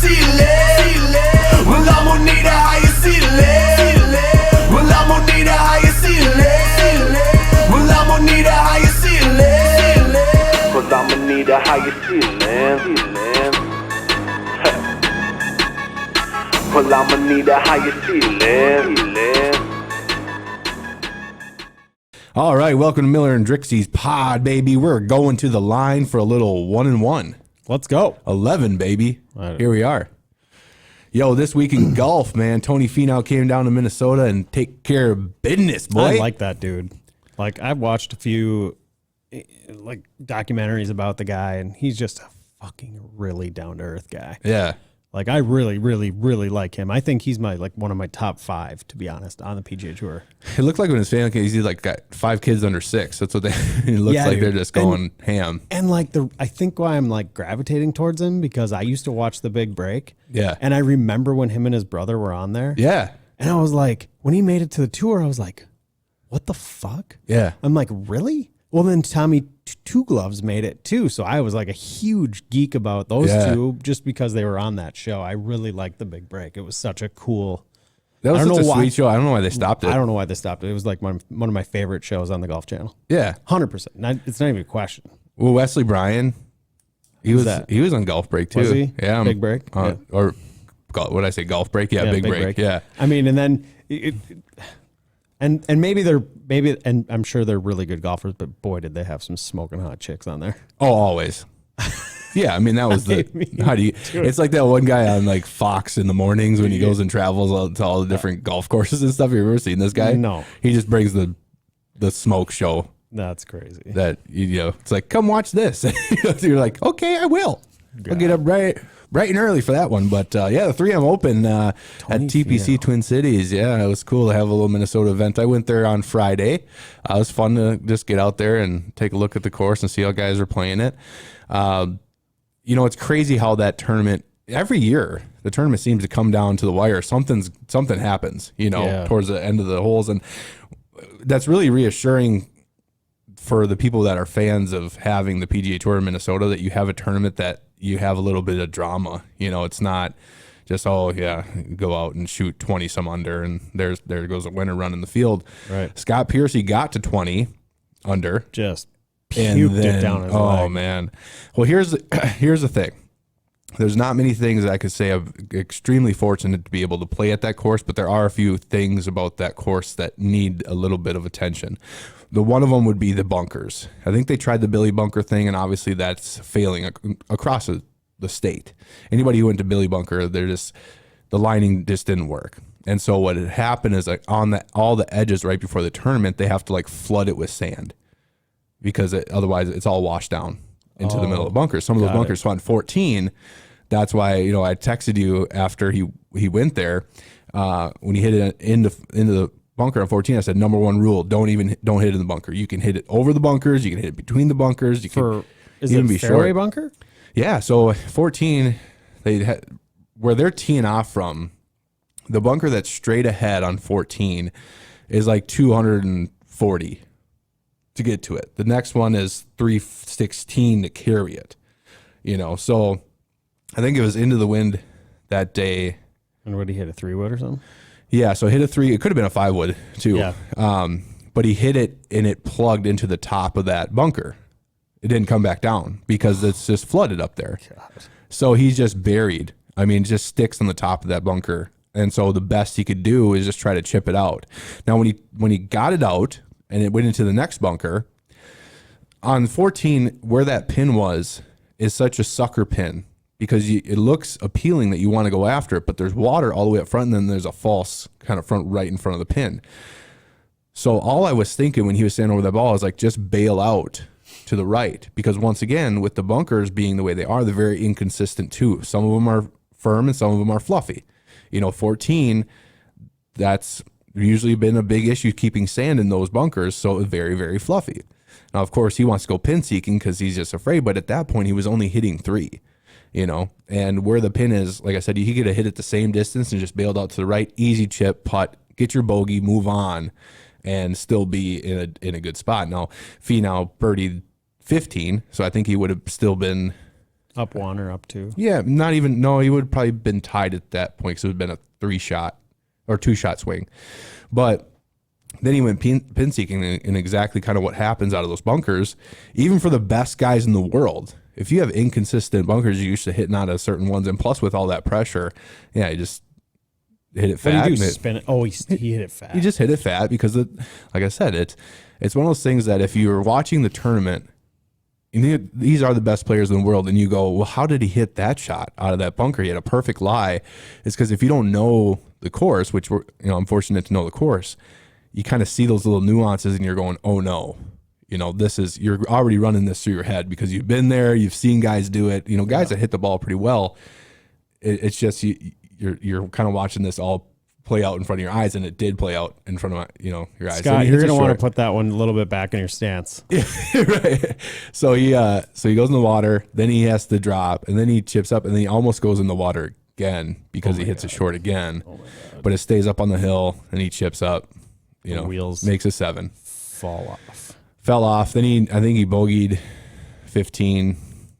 ceiling. Well, I'm gonna need a higher ceiling. Well, I'm gonna need a higher ceiling. Well, I'm gonna need a higher ceiling. Well, I'm gonna need a higher ceiling. Well, I'm gonna need a higher ceiling. All right, welcome to Miller and Dricksy's pod, baby. We're going to the line for a little 1-1. Let's go. 11, baby. Here we are. Yo, this week in golf, man, Tony Finau came down to Minnesota and take care of business, boy. I like that dude. Like, I've watched a few like documentaries about the guy, and he's just a fucking really down-to-earth guy. Yeah. Like, I really, really, really like him. I think he's one of my top 5, to be honest, on the PGA Tour. It looked like when his family, he's like got 5 kids under 6. That's what they. It looks like, dude. They're just going ham. And like I think why I'm like gravitating towards him, because I used to watch The Big Break. Yeah. And I remember when him and his brother were on there. Yeah. And I was like, when he made it to the tour, I was like, what the fuck? Yeah. I'm like, really? Well, then Tommy Two Gloves made it too. So I was like a huge geek about those two just because they were on that show. I really liked The Big Break. It was such a cool. That was such a sweet show. I don't know why they stopped it. I don't know why they stopped it. It was like one of my favorite shows on the Golf Channel. Yeah. 100%. It's not even a question. Well, Wesley Bryan, he was on Golf Break too. Was he? Yeah. Big Break? Yeah. Or what did I say? Golf Break? Yeah, Big Break. Yeah. I mean, and then and maybe I'm sure they're really good golfers, but boy, did they have some smoking hot chicks on there. Oh, always. Yeah, I mean that was it's like that one guy on like Fox in the mornings when he goes and travels to all the different golf courses and stuff. Have you ever seen this guy? No. He just brings the smoke show. That's crazy. That it's like, come watch this. You're like, okay, I will. I'll get up bright and early for that one. But the 3M Open at TPC Twin Cities. Yeah, it was cool to have a little Minnesota event. I went there on Friday. It was fun to just get out there and take a look at the course and see how guys are playing it. It's crazy how that tournament, every year, the tournament seems to come down to the wire. Something happens, towards the end of the holes. And that's really reassuring for the people that are fans of having the PGA Tour in Minnesota, that you have a tournament that you have a little bit of drama. It's not just, go out and shoot 20 some under and there goes a winner running the field. Right. Scott Piercy got to 20 under. Just puked it down his leg. Man. Well, here's the thing. There's not many things that I could say. I'm extremely fortunate to be able to play at that course, but there are a few things about that course that need a little bit of attention. The one of them would be the bunkers. I think they tried the Billy bunker thing, and obviously that's failing across the state. Anybody who went to Billy bunker, the lining just didn't work. And so what had happened is, like, on all the edges right before the tournament, they have to like flood it with sand because otherwise it's all washed down into the middle of the bunkers. Some of those bunkers. So on 14, that's why I texted you after he went there when he hit it into the bunker on 14. I said, number one rule: don't hit it in the bunker. You can hit it over the bunkers. You can hit it between the bunkers. You can even be fairway short. Bunker? Yeah. So 14, where they're teeing off from, the bunker that's straight ahead on 14 is like 240 to get to it. The next one is 316 to carry it. So I think it was into the wind that day. And would he hit a 3-wood or something? Yeah, so hit a 3. It could have been a 5-wood too. Yeah. But he hit it and it plugged into the top of that bunker. It didn't come back down because it's just flooded up there. God. So he's just buried. I mean, just sticks on the top of that bunker. And so the best he could do is just try to chip it out. Now, when he got it out and it went into the next bunker, on 14, where that pin was is such a sucker pin, because it looks appealing that you want to go after it, but there's water all the way up front, and then there's a false kind of front right in front of the pin. So all I was thinking when he was standing over that ball is like, just bail out to the right, because once again, with the bunkers being the way they are, they're very inconsistent too. Some of them are firm and some of them are fluffy. 14, that's usually been a big issue, keeping sand in those bunkers, so very, very fluffy. Now, of course, he wants to go pin seeking because he's just afraid, but at that point, he was only hitting 3. And where the pin is, like I said, he could have hit it the same distance and just bailed out to the right, easy chip, putt, get your bogey, move on, and still be in a good spot. Now, Finau birdied 15, so I think he would have still been Up 1 or up 2. Yeah, not even. No, he would have probably been tied at that point because it would have been a 3-shot or 2-shot swing. But then he went pin seeking, and exactly kind of what happens out of those bunkers, even for the best guys in the world. If you have inconsistent bunkers, you're used to hitting out of certain ones, and plus with all that pressure, yeah, you just hit it fat. What did he do? Spin it? Oh, he hit it fat. He just hit it fat because, like I said, it's one of those things that if you're watching the tournament, and these are the best players in the world, and you go, well, how did he hit that shot out of that bunker? He had a perfect lie. It's because if you don't know the course, which I'm fortunate to know the course, you kind of see those little nuances, and you're going, oh no. You're already running this through your head because you've been there, you've seen guys do it. Guys that hit the ball pretty well. It's just you're kind of watching this all play out in front of your eyes, and it did play out in front of your eyes. Scott, you're going to want to put that one a little bit back in your stance. Right. So he goes in the water, then he has to drop, and then he chips up, and then he almost goes in the water again because he hits it short again. Oh my God. But it stays up on the hill, and he chips up. Wheels makes a 7. Fell off. Then I think he bogeyed 15.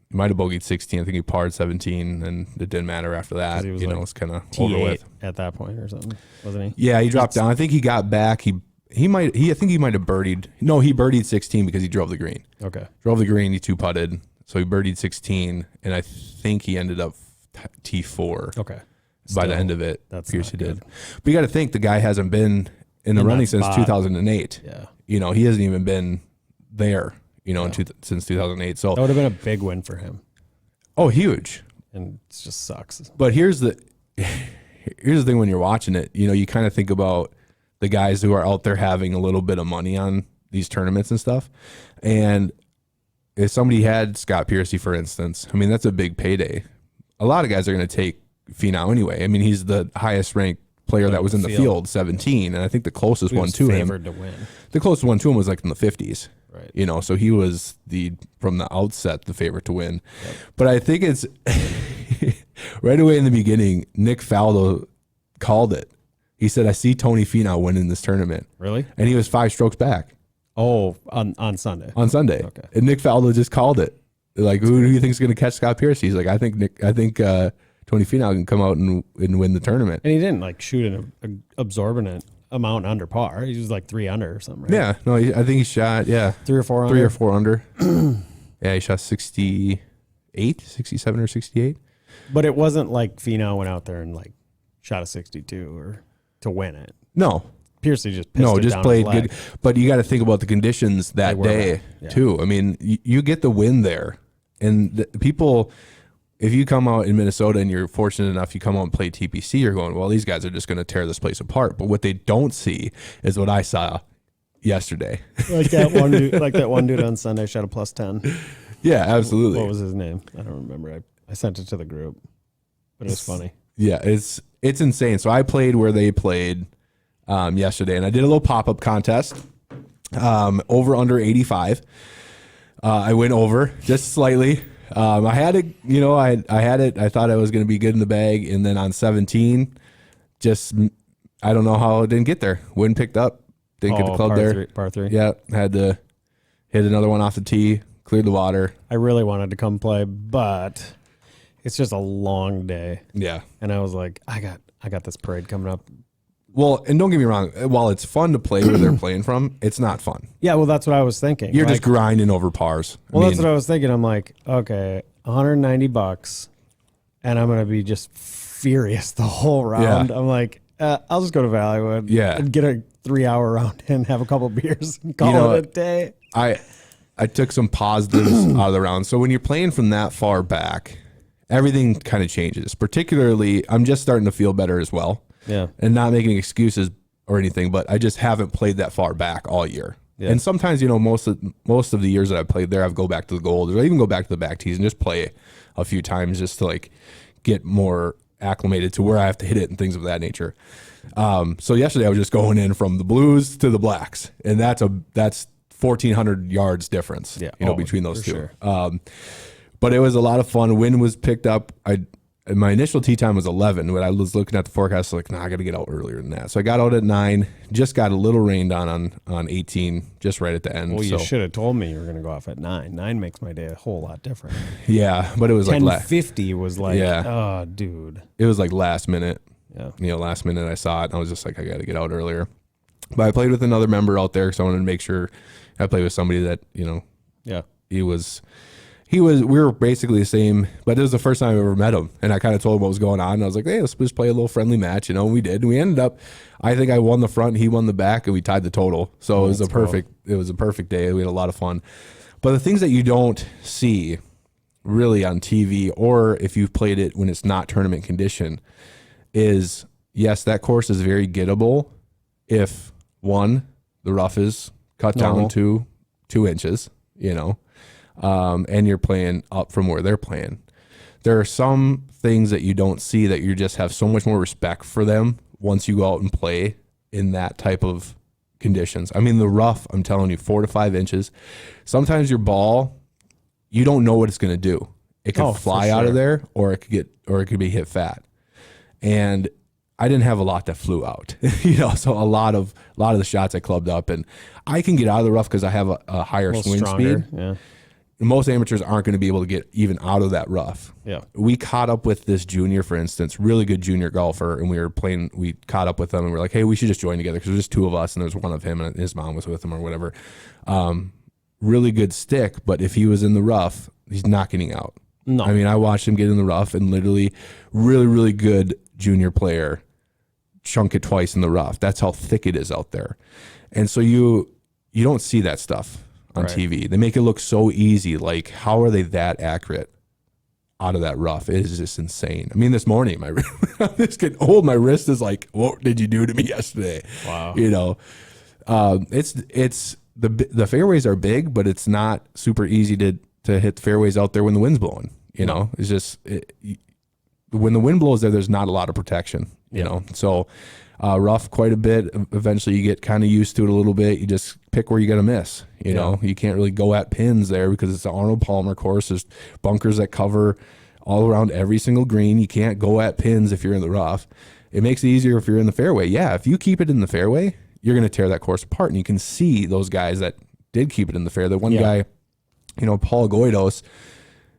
He might have bogeyed 16. I think he parred 17, and it didn't matter after that. He was it's kind of over with at that point or something, wasn't he? Yeah, he dropped down. I think he got back. I think he might have birdied. No, he birdied 16 because he drove the green. Okay. Drove the green. He 2-putted. So he birdied 16, and I think he ended up T4. Okay. By the end of it, that's Pierce not did. good. But you got to think the guy hasn't been in the running since 2008. Yeah. He hasn't even been there, since 2008. So that would have been a big win for him. Oh, huge. And it just sucks. But here's the thing when you're watching it, you kind of think about the guys who are out there having a little bit of money on these tournaments and stuff. And if somebody had Scott Piercy, for instance, that's a big payday. A lot of guys are going to take Finau anyway. He's the highest ranked player that was in the field, 17. And I think the closest one to him. Favored to win. The closest one to him was like in the 50s. Right. So he was from the outset the favorite to win. Yep. But I think it's right away in the beginning, Nick Faldo called it. He said, I see Tony Finau winning this tournament. Think And he was 5 strokes back. Oh, on Sunday. On Sunday. Okay. And Nick Faldo just called it. Like, who do you think is going to catch Scott Pierce? He's like, I think Tony Finau can come out and win the tournament. And he didn't shoot an absorbent amount under par. He was 3 under or something, right? Yeah. No, I think he shot, 3 or 4 under. 3 or 4 under. Yeah, he shot 68, 67 or 68. But it wasn't like Finau went out there and shot a 62 or to win it. No. Piercy just pissed it down played his leg. good. But you got to think about the conditions that day too. You get the win there, and people. If you come out in Minnesota and you're fortunate enough, you come out and play TPC, you're going, well, these guys are just going to tear this place apart. But what they don't see is what I saw yesterday. Like that one dude on Sunday shot a +10. Yeah, absolutely. What was his name? I don't remember. I sent it to the group, but it was funny. Yeah, it's insane. So I played where they played yesterday, and I did a little pop-up contest over under 85. I went over just slightly. I had it, I had it. I thought I was going to be good in the bag. And then on 17, I don't know how it didn't get there. Wind picked up. Didn't get the club there. Par 3. Yeah. Had to hit another one off the tee, cleared the water. I really wanted to come play, but it's just a long day. Yeah. And I was like, I got this parade coming up. Well, and don't get me wrong, while it's fun to play where they're playing from, it's not fun. Yeah, well, that's what I was thinking. You're just grinding over pars. Well, that's what I was thinking. I'm like, okay, $190, and I'm going to be just furious the whole round. Yeah. I'm like, I'll just go to Valleywood and get a 3-hour round and have a couple beers and call it a day. I took some positives out of the round. So when you're playing from that far back, everything kind of changes. Particularly, I'm just starting to feel better as well. Yeah. And not making excuses or anything, but I just haven't played that far back all year. Yeah. And sometimes, most of the years that I've played there, I've go back to the gold, or I even go back to the back tees and just play a few times just to get more acclimated to where I have to hit it and things of that nature. So yesterday I was just going in from the blues to the blacks, and that's 1,400 yards difference, between those two. Sure. But it was a lot of fun. Wind was picked up. my initial tee time was 11, but I was looking at the forecast like, nah, I got to get out earlier than that. So I got out at 9, just got a little rained on 18, just right at the end. Well, you so, should have told me you were going to go off at 9. 9 makes my day a whole lot different. yeah, but it was like 10:50 was like, Yeah. oh, dude. it was like last minute. Yeah. Last minute I saw it and I was just like, I got to get out earlier. But I played with another member out there because I wanted to make sure I played with somebody that, Yeah. we were basically the same, but it was the first time I ever met him. And I kind of told him what was going on. And I was like, hey, let's just play a little friendly match. And we did. And we ended up, I think I won the front, he won the back, and we tied the total. So it was a perfect day. We had a lot of fun. But the things that you don't see really on TV, or if you've played it when it's not tournament condition, is yes, that course is very gettable if one, the rough is cut down to 2 inches, and you're playing up from where they're playing. There are some things that you don't see that you just have so much more respect for them once you go out and play in that type of conditions. I mean, the rough, I'm telling you, 4 to 5 inches. Sometimes your ball, you don't know what it's going to do. It could fly out of there, or it could be hit fat. And I didn't have a lot that flew out, so a lot of the shots I clubbed up, and I can get out of the rough because I have a higher swing speed. Yeah. Most amateurs aren't going to be able to get even out of that rough. Yeah. We caught up with this junior, for instance, really good junior golfer, and we caught up with them and we're like, hey, we should just join together because there's just 2 of us and there's one of him and his mom was with him or whatever. Really good stick, but if he was in the rough, he's not getting out. No. I mean, I watched him get in the rough and literally really, really good junior player chunk it twice in the rough. That's how thick it is out there. And so you don't see that stuff on TV. They make it look so easy. Like, how are they that accurate out of that rough? It is just insane. I mean, this morning, I'm just getting old. My wrist is like, what did you do to me yesterday? Wow. It's the fairways are big, but it's not super easy to hit the fairways out there when the wind's blowing. It's just when the wind blows there's not a lot of protection. So rough quite a bit. Eventually you get kind of used to it a little bit. You just pick where you're going to miss. You can't really go at pins there because it's the Arnold Palmer course. There's bunkers that cover all around every single green. You can't go at pins if you're in the rough. It makes it easier if you're in the fairway. Yeah, if you keep it in the fairway, you're going to tear that course apart. And you can see those guys that did keep it in the fairway. The one guy, Paul Goidos,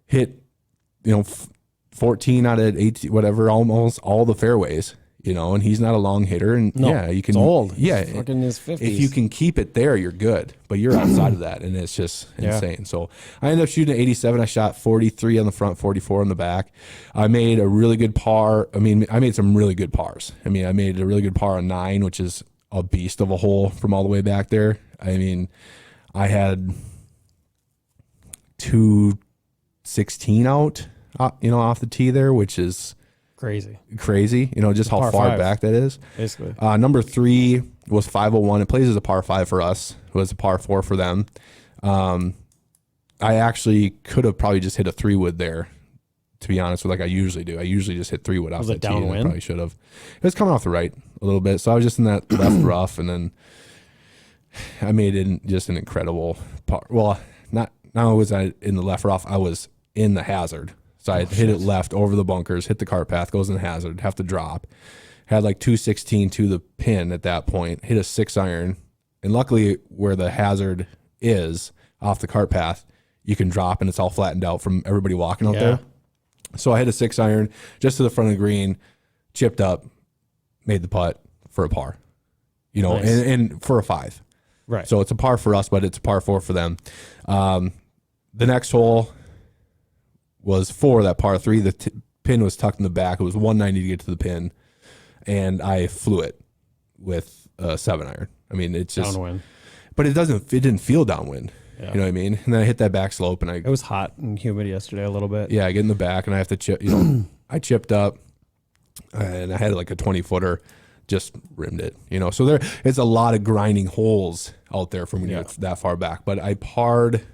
hit, 14 out of 18, whatever, almost all the fairways. And he's not a long hitter. And you can. It's old. Yeah. He's fucking in his 50s. If you can keep it there, you're good. But you're outside of that, and it's just insane. So I ended up shooting at 87. I shot 43 on the front, 44 on the back. I made a really good par. I mean, I made some really good pars. I mean, I made a really good par on 9, which is a beast of a hole from all the way back there. I mean, I had 216 out, off the tee there, which is crazy. Just how far back that is. Basically. Number 3 was 501. It plays as a par 5 for us. It was a par 4 for them. I actually could have probably just hit a 3-wood there, to be honest with, like I usually do. I usually just hit 3-wood off the tee. Downwind? I probably should have. It was coming off the right a little bit, so I was just in that left rough, and then I made it just an incredible par. Well, not was I in the left rough, I was in the hazard. So I hit it left over the bunkers, hit the cart path, goes in the hazard, have to drop. Had like 216 to the pin at that point, hit a 6-iron. And luckily where the hazard is off the cart path, you can drop and it's all flattened out from everybody walking out there. So I hit a 6-iron just to the front of the green, chipped up, made the putt for a par, nice. and for a 5. Right. So it's a par for us, but it's a par 4 for them. The next hole was 4, that par 3. The pin was tucked in the back. It was 190 to get to the pin, and I flew it with a 7-iron. I mean, it's just downwind, but it didn't feel downwind. Yeah. You know what I mean? And then I hit that back slope, and it was hot and humid yesterday a little bit. Yeah, I get in the back, and I have to chip. I chipped up, and I had like a 20-footer, just rimmed it. So it's a lot of grinding holes out there from when you get that far back. But I parred.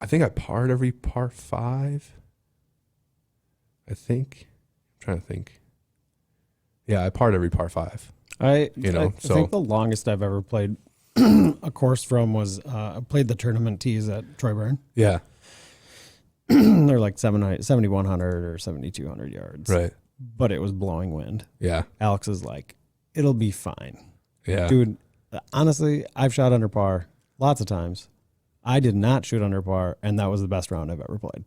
I think I parred every par 5. I think. I'm trying to think. Yeah, I parred every par 5. I think the longest I've ever played a course from was I played the tournament tees at Troy Burn. Yeah. they're like 7,100 or 7,200 yards. Right. But it was blowing wind. Yeah. Alex is like, it'll be fine. Yeah. Dude, honestly, I've shot under par lots of times. I did not shoot under par, and that was the best round I've ever played.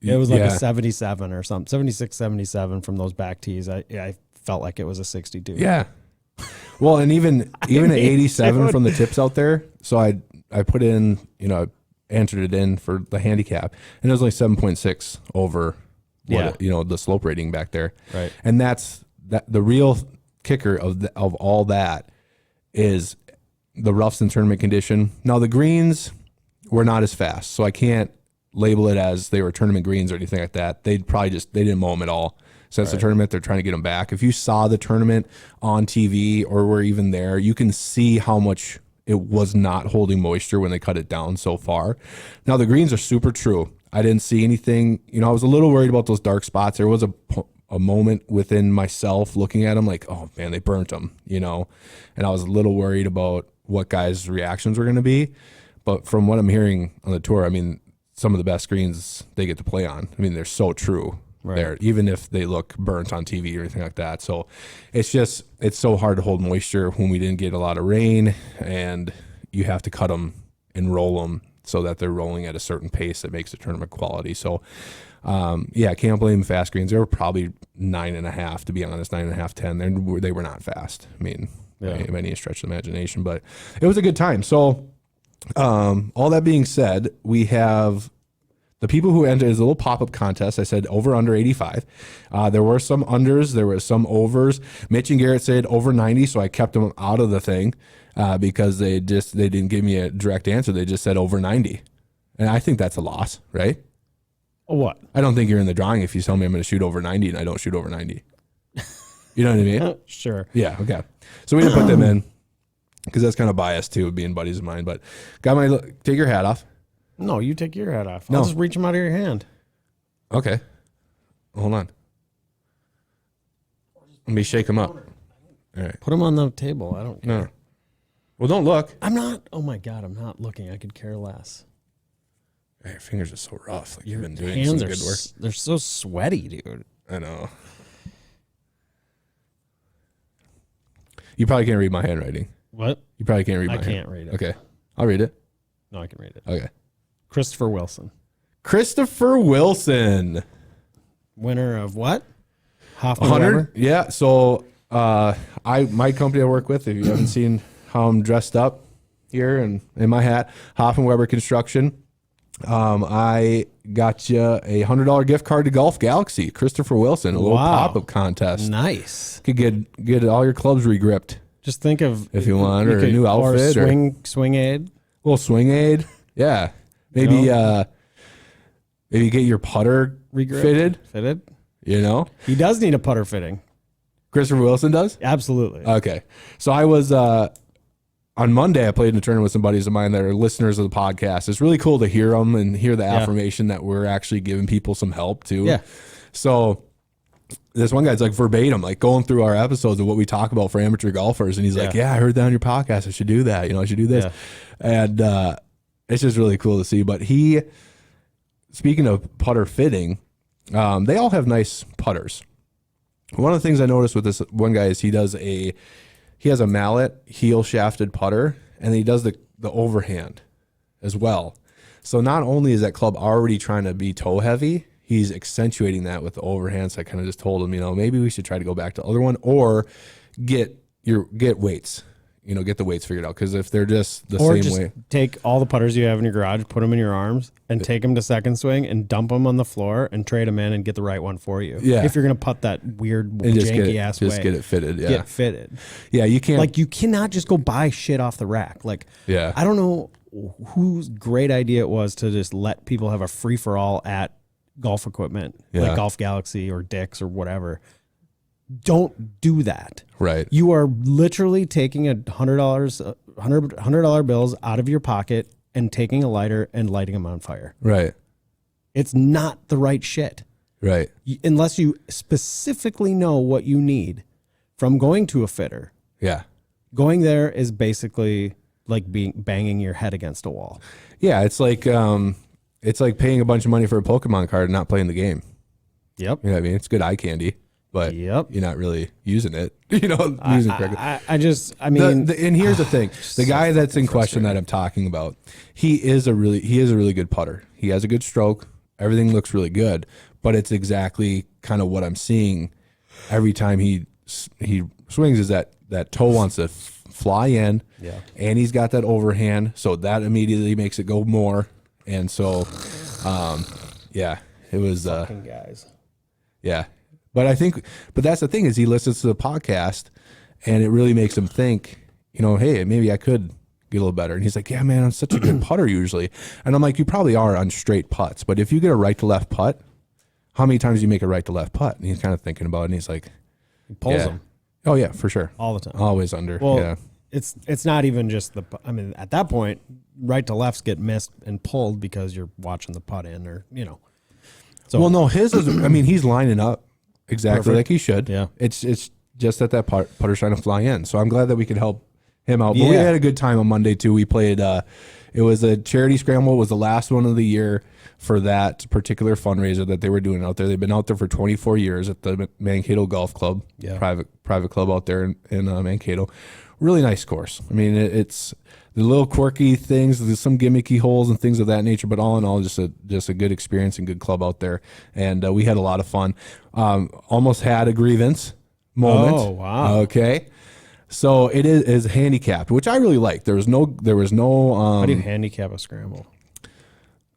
It was like a 77 or something, 76, 77 from those back tees. I felt like it was a 62. Yeah. Well, and even at 87 from the tips out there. So I put in, entered it in for the handicap, and it was only 7.6 over the slope rating back there. Right. And that's the real kicker of all that is the roughs and tournament condition. Now the greens were not as fast, so I can't label it as they were tournament greens or anything like that. They didn't mow them at all. Since the tournament, they're trying to get them back. If you saw the tournament on TV or were even there, you can see how much it was not holding moisture when they cut it down so far. Now the greens are super true. I didn't see anything. I was a little worried about those dark spots. There was a moment within myself looking at them like, oh man, they burnt them, and I was a little worried about what guys' reactions were going to be. But from what I'm hearing on the tour, I mean, some of the best greens they get to play on. I mean, they're so true. Right. There, even if they look burnt on TV or anything like that. So it's so hard to hold moisture when we didn't get a lot of rain, and you have to cut them and roll them so that they're rolling at a certain pace that makes the tournament quality. So, I can't blame fast greens. They were probably 9.5, to be honest, 9.5, 10. They were not fast. I mean, by any stretch of the imagination, but it was a good time. So, all that being said, we have the people who entered is a little pop-up contest. I said over under 85. There were some unders. There were some overs. Mitch and Garrett said over 90, so I kept them out of the thing because they didn't give me a direct answer. They just said over 90. And I think that's a loss, right? What? I don't think you're in the drawing if you tell me I'm going to shoot over 90 and I don't shoot over 90. You know what I mean? Sure. Yeah, okay. So we didn't put them in because that's kind of biased too, being buddies of mine. But take your hat off. No, you take your hat off. I'll just reach them out of your hand. Okay. Hold on. Let me shake them up. All right. Put them on the table. I don't care. No. Well, don't look. I'm not. Oh my God, I'm not looking. I could care less. Your fingers are so rough. Like you've been doing hands some are good work. They're so sweaty, dude. I know. You probably can't read my handwriting. What? You probably can't read my I can't read it. Okay. I'll read it. No, I can read it. Okay. Christopher Wilson. Christopher Wilson. Winner of what? Hoffman 100? Weber? Yeah. So my company I work with, if you haven't seen how I'm dressed up here and in my hat, Hoffman Weber Construction. I got you a $100 gift card to Golf Galaxy. Christopher Wilson, a little pop-up contest. Nice. Could get all your clubs regripped. Just think of if you want, or a new outfit, or swing aid. A little swing aid. Yeah. Maybe maybe get your putter fitted. He does need a putter fitting. Christopher Wilson does? Absolutely. Okay. So I was on Monday, I played in a tournament with some buddies of mine that are listeners of the podcast. It's really cool to hear them and hear the affirmation that we're actually giving people some help too. Yeah. So this one guy's like verbatim, like going through our episodes of what we talk about for amateur golfers. And he's like, yeah, I heard that on your podcast. I should do that. I should do this. Yeah. And it's just really cool to see. But speaking of putter fitting, they all have nice putters. One of the things I noticed with this one guy is he has a mallet heel shafted putter, and he does the overhand as well. So not only is that club already trying to be toe heavy, he's accentuating that with the overhand. So I kind of just told him, maybe we should try to go back to the other one or get weights. Get the weights figured out, because if they're just the same way. Take all the putters you have in your garage, put them in your arms, and take them to second swing and dump them on the floor and trade them in and get the right one for you. Yeah. If you're going to putt that weird, janky ass way. Just get it fitted. Yeah. Get fitted. Yeah. You can't. You cannot just go buy shit off the rack. I don't know whose great idea it was to just let people have a free for all at golf equipment, like Golf Galaxy or Dick's or whatever. Don't do that. Right. You are literally taking $100 bills out of your pocket and taking a lighter and lighting them on fire. Right. It's not the right shit. Right. Unless you specifically know what you need from going to a fitter. Yeah. Going there is basically like banging your head against a wall. Yeah. It's like, It's like paying a bunch of money for a Pokemon card and not playing the game. Yep. You know what I mean? It's good eye candy, but you're not really using it. Using it correctly. I mean, and here's the thing: the guy that's in question that I'm talking about, he is a really good putter. He has a good stroke. Everything looks really good, but it's exactly kind of what I'm seeing every time he swings. Is that toe wants to fly in, and he's got that overhand, so that immediately makes it go more. And so, it was fucking guys. Yeah. But that's the thing is he listens to the podcast and it really makes him think, hey, maybe I could get a little better. And he's like, yeah, man, I'm such a good putter usually. And I'm like, you probably are on straight putts, but if you get a right to left putt, how many times do you make a right to left putt? And he's kind of thinking about it and he's like, he pulls them. Oh yeah, for sure. All the time. Always under. Well, yeah. It's not even just at that point, right to lefts get missed and pulled because you're watching the putt in So, well, no, his is, he's lining up exactly like he should. Yeah. It's just that putter's trying to fly in. So I'm glad that we could help him out. But we had a good time on Monday too. We played, it was a charity scramble. It was the last one of the year for that particular fundraiser that they were doing out there. They've been out there for 24 years at the Mankato Golf Club, private club out there in Mankato. Really nice course. It's the little quirky things, there's some gimmicky holes and things of that nature, but all in all, just a good experience and good club out there. And we had a lot of fun. Almost had a grievance moment. Oh, wow. Okay. So it is handicapped, which I really like. There was no. How do you handicap a scramble?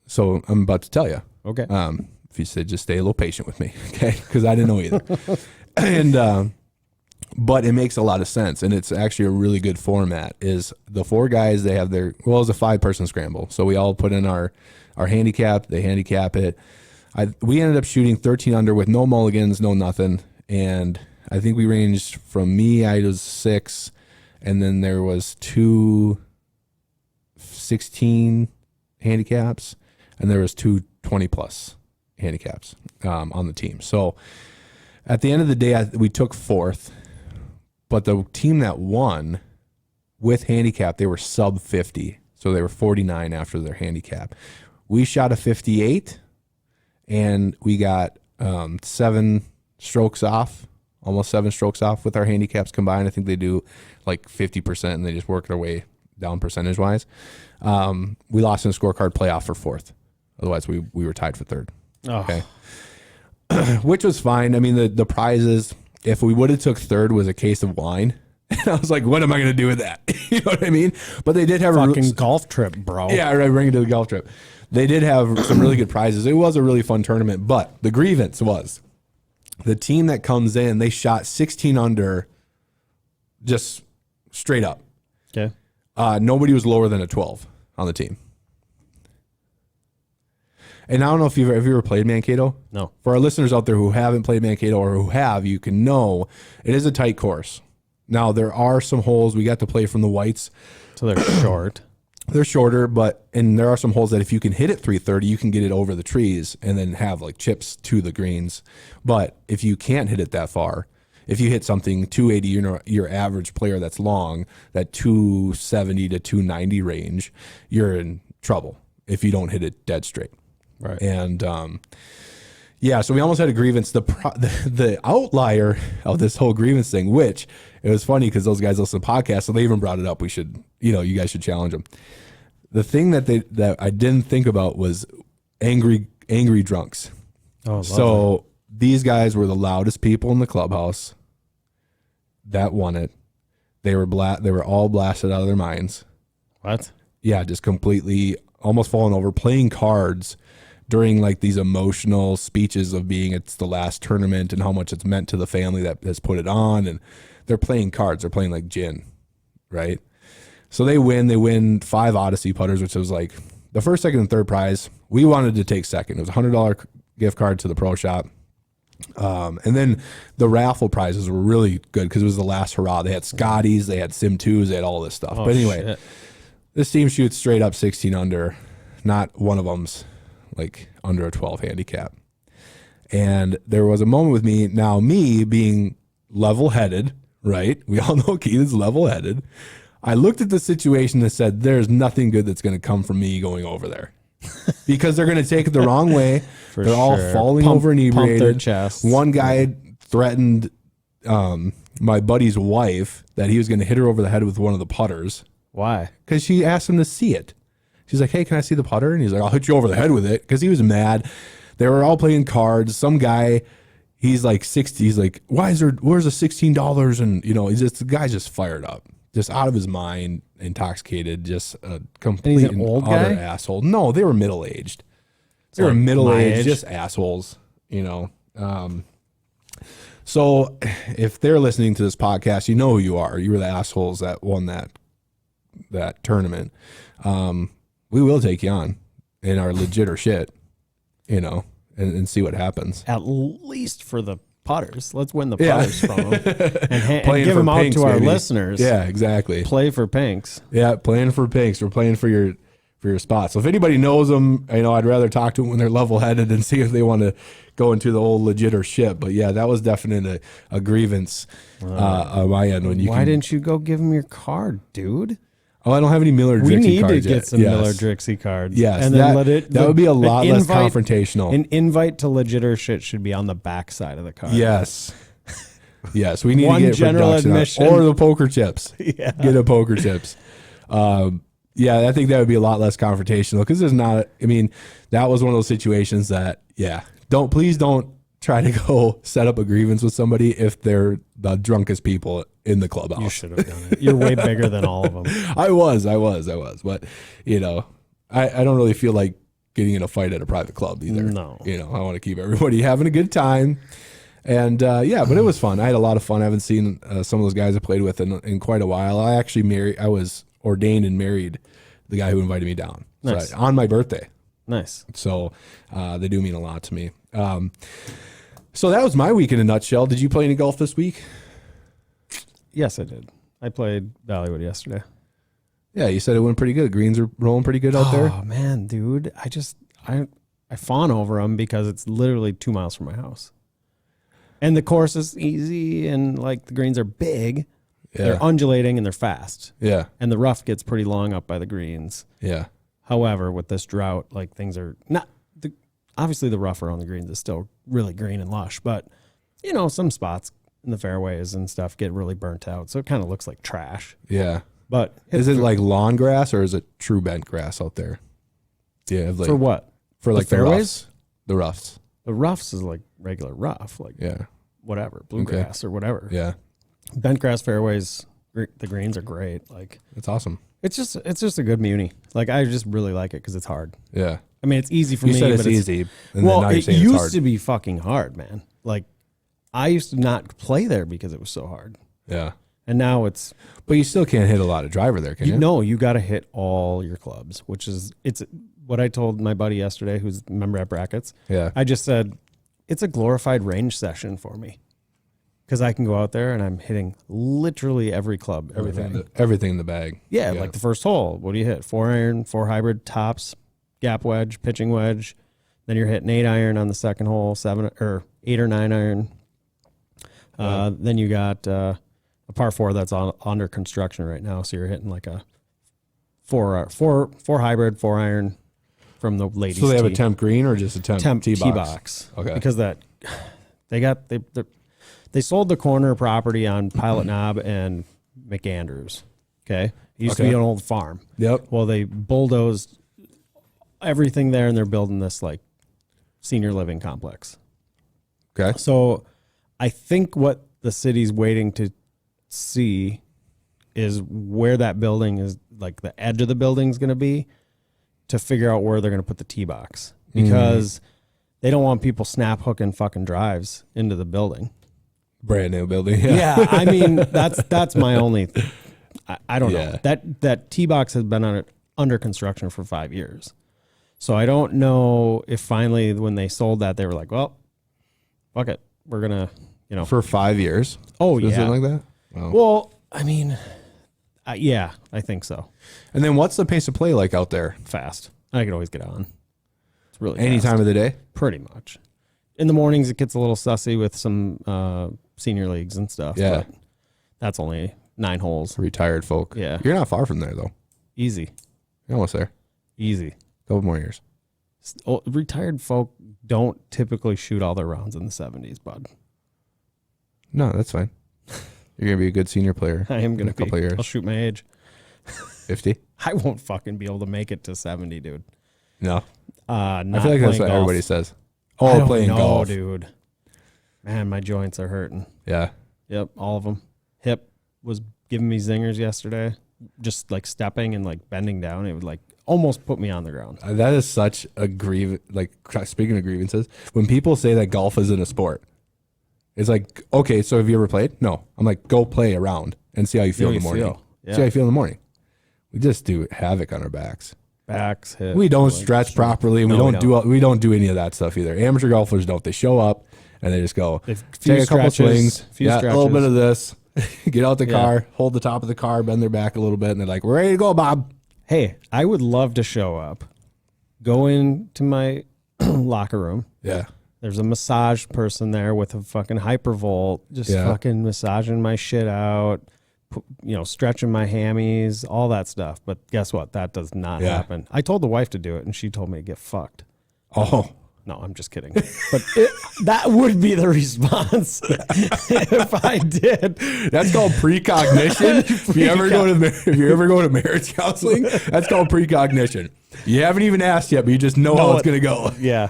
So I'm about to tell you. Okay. If you said just stay a little patient with me, okay? Because I didn't know either. And but it makes a lot of sense, and it's actually a really good format. Is the four guys, they have it's a 5-person scramble, so we all put in our handicap. They handicap it. We ended up shooting 13 under with no mulligans, no nothing, and I think we ranged from me. I was 6, and then there was 2 16 handicaps, and there was 2 20+ handicaps on the team. So at the end of the day, we took 4th. But the team that won with handicap, they were sub 50. So they were 49 after their handicap. We shot a 58 and we got 7 strokes off, almost 7 strokes off with our handicaps combined. I think they do like 50% and they just work their way down percentage wise. We lost in a scorecard playoff for 4th. Otherwise we were tied for 3rd. Oh. Okay. Which was fine. The prizes, if we would have took 3rd, was a case of wine. And I was like, what am I going to do with that? You know what I mean? But they did have a golf trip, bro. Yeah, right. Bring it to the golf trip. They did have some really good prizes. It was a really fun tournament. But the grievance was the team that comes in, they shot 16 under just straight up. Okay. Nobody was lower than a 12 on the team. And I don't know if have you ever played Mankato? No. For our listeners out there who haven't played Mankato or who have, you can know it is a tight course. Now, there are some holes. We got to play from the whites. So they're short. They're shorter, and there are some holes that if you can hit it 330, you can get it over the trees and then have like chips to the greens. But if you can't hit it that far, if you hit something 280, your average player that's long, that 270 to 290 range, you're in trouble if you don't hit it dead straight. Right. And so we almost had a grievance. The outlier of this whole grievance thing, which it was funny because those guys listen to podcasts, so they even brought it up. We should, you guys should challenge them. The thing that I didn't think about was angry drunks. Oh, so these guys were the loudest people in the clubhouse that won it. They were all blasted out of their minds. What? Yeah, just completely almost falling over, playing cards during like these emotional speeches of being it's the last tournament and how much it's meant to the family that has put it on. And they're playing cards. They're playing like gin, right? So they win 5 Odyssey putters, which was like the first, second, and third prize. We wanted to take second. It was a $100 gift card to the pro shop. And then the raffle prizes were really good because it was the last hurrah. They had Scotties, they had Sim 2s, they had all this stuff. Oh, but anyway, shit. This team shoots straight up 16 under. Not one of them's like under a 12 handicap. And there was a moment with me being level-headed, right? We all know Keith is level-headed. I looked at the situation and said, there's nothing good that's going to come from me going over there. because they're going to take it the wrong way. They're all sure. falling over inebriated. Pump their chests. One guy threatened my buddy's wife that he was going to hit her over the head with one of the putters. Why? Because she asked him to see it. She's like, hey, can I see the putter? And he's like, I'll hit you over the head with it. Because he was mad. They were all playing cards. Some guy, he's like 60. He's like, where's the $16? And, the guy's just fired up. Just out of his mind, intoxicated, just a complete he's an old utter guy? asshole. No, they were middle-aged. They were like middle-aged, my age? just assholes, So if they're listening to this podcast, you know who you are. You were the assholes that won that tournament. We will take you on in our legit or shit, and see what happens. At least for the putters. Let's win the putters from them and Playing give for them out pinks, to our baby. listeners. Yeah, exactly. Play for pinks. Yeah, playing for pinks. We're playing for your spot. So if anybody knows them, I'd rather talk to them when they're level-headed and see if they want to go into the old legit or shit. But yeah, that was definitely a grievance on my end. Why didn't you go give them your card, dude? Oh, I don't have any Miller Dricksy We need cards to get yet. some Yes. Miller Dricksy cards. Yes, and then that would be a lot less confrontational. An invite to legit or shit should be on the back side of the card. Yes. Yes, we need One to get general production admission. or the poker chips. Yeah. Get a poker chips. Yeah, I think that would be a lot less confrontational because there's not. That was one of those situations that please don't try to go set up a grievance with somebody if they're the drunkest people in the clubhouse. You should have done it. You're way bigger than all of them. I was, but I don't really feel like getting in a fight at a private club either. No. I want to keep everybody having a good time. And but it was fun. I had a lot of fun. I haven't seen some of those guys I played with in quite a while. I was ordained and married the guy who invited me down. Nice. So on my birthday. Nice. So they do mean a lot to me. So that was my week in a nutshell. Did you play any golf this week? Yes, I did. I played Dollywood yesterday. Yeah, you said it went pretty good. Greens are rolling pretty good out there. Oh man, dude, I fawn over them because it's literally 2 miles from my house, and the course is easy and like the greens are big. Yeah. They're undulating and they're fast. Yeah. And the rough gets pretty long up by the greens. Yeah. However, with this drought, like things are not. Obviously, the rough around the greens is still really green and lush, but some spots in the fairways and stuff get really burnt out, so it kind of looks like trash. Yeah. But is it like lawn grass or is it true bent grass out there? Yeah. Like, for what? For like the fairways? The roughs. The roughs is like regular rough, like whatever, bluegrass or whatever. Yeah. Bent grass fairways, the greens are great. Like it's awesome. It's just a good muni. Like I just really like it because it's hard. Yeah. I mean, it's easy for you me. Said it's but easy. And well, then now you're it saying it's hard. used to be fucking hard, man. Like I used to not play there because it was so hard. Yeah. And now it's. But you still can't hit a lot of driver there, can you? No, you got to hit all your clubs, it's what I told my buddy yesterday, who's a member at Brackets. Yeah. I just said, it's a glorified range session for me. Because I can go out there and I'm hitting literally every club, everything. Everything in the bag. Yeah, like the first hole. What do you hit? 4 iron, 4 hybrid, tops, gap wedge, pitching wedge. Then you're hitting 8 iron on the second hole, 8 or 9 iron. Then you got a par 4 that's under construction right now. So you're hitting like a 4 hybrid, 4 iron from the ladies. So they have a temp green or just a temp tee box? Okay. Because they sold the corner property on Pilot Knob and McAndrews. Okay. It used to be an old farm. Yep. Well, they bulldozed everything there and they're building this like senior living complex. Okay. So I think what the city's waiting to see is where that building is, like the edge of the building is going to be, to figure out where they're going to put the tee box, because they don't want people snap hooking fucking drives into the building. Brand new building. Yeah, I mean that's my only. I don't know. That tee box has been under construction for 5 years, so I don't know if finally when they sold that they were like, well, fuck it, we're gonna For 5 years. Oh yeah, yeah, like that. Oh. Well, I mean, yeah, I think so. And then what's the pace of play like out there? Fast. I could always get on. It's really any fast. time of the day. Pretty much. In the mornings, it gets a little sussy with some senior leagues and stuff. Yeah. But that's only 9 holes. Retired folk. Yeah. You're not far from there though. Easy. You're almost there. Easy. Couple more years. Retired folk don't typically shoot all their rounds in the 70s, bud. No, that's fine. You're gonna be a good senior player. I am gonna in a couple of years. I'll shoot my age. 50. I won't fucking be able to make it to 70, dude. No. I I feel like that's what everybody says. Oh, playing golf, dude. Man, my joints are hurting. Yeah. Yep, all of them. Hip was giving me zingers yesterday. Just like stepping and like bending down, it would like almost put me on the ground. That is such a like speaking of grievances, when people say that golf isn't a sport, it's like, okay, so have you ever played? No. I'm like, go play around and see how you feel in the morning. Yeah. See how you feel in the morning. We just do havoc on our backs. Backs, hips. We don't stretch properly, and we don't do any of that stuff either. Amateur golfers don't. They show up and they just go take a couple swings, a little bit of this, get out the car, hold the top of the car, bend their back a little bit, and they're like, "We're ready to go, Bob." Hey, I would love to show up, go into my locker room. Yeah. There's a massage person there with a fucking hypervolt, just fucking massaging my shit out, stretching my hammies, all that stuff. But guess what? That does not happen. I told the wife to do it, and she told me to get fucked. Oh. No, I'm just kidding. But that would be the response if I did. That's called precognition. If you ever go to marriage counseling, that's called precognition. You haven't even asked yet, but you just know how it's going to go. Yeah.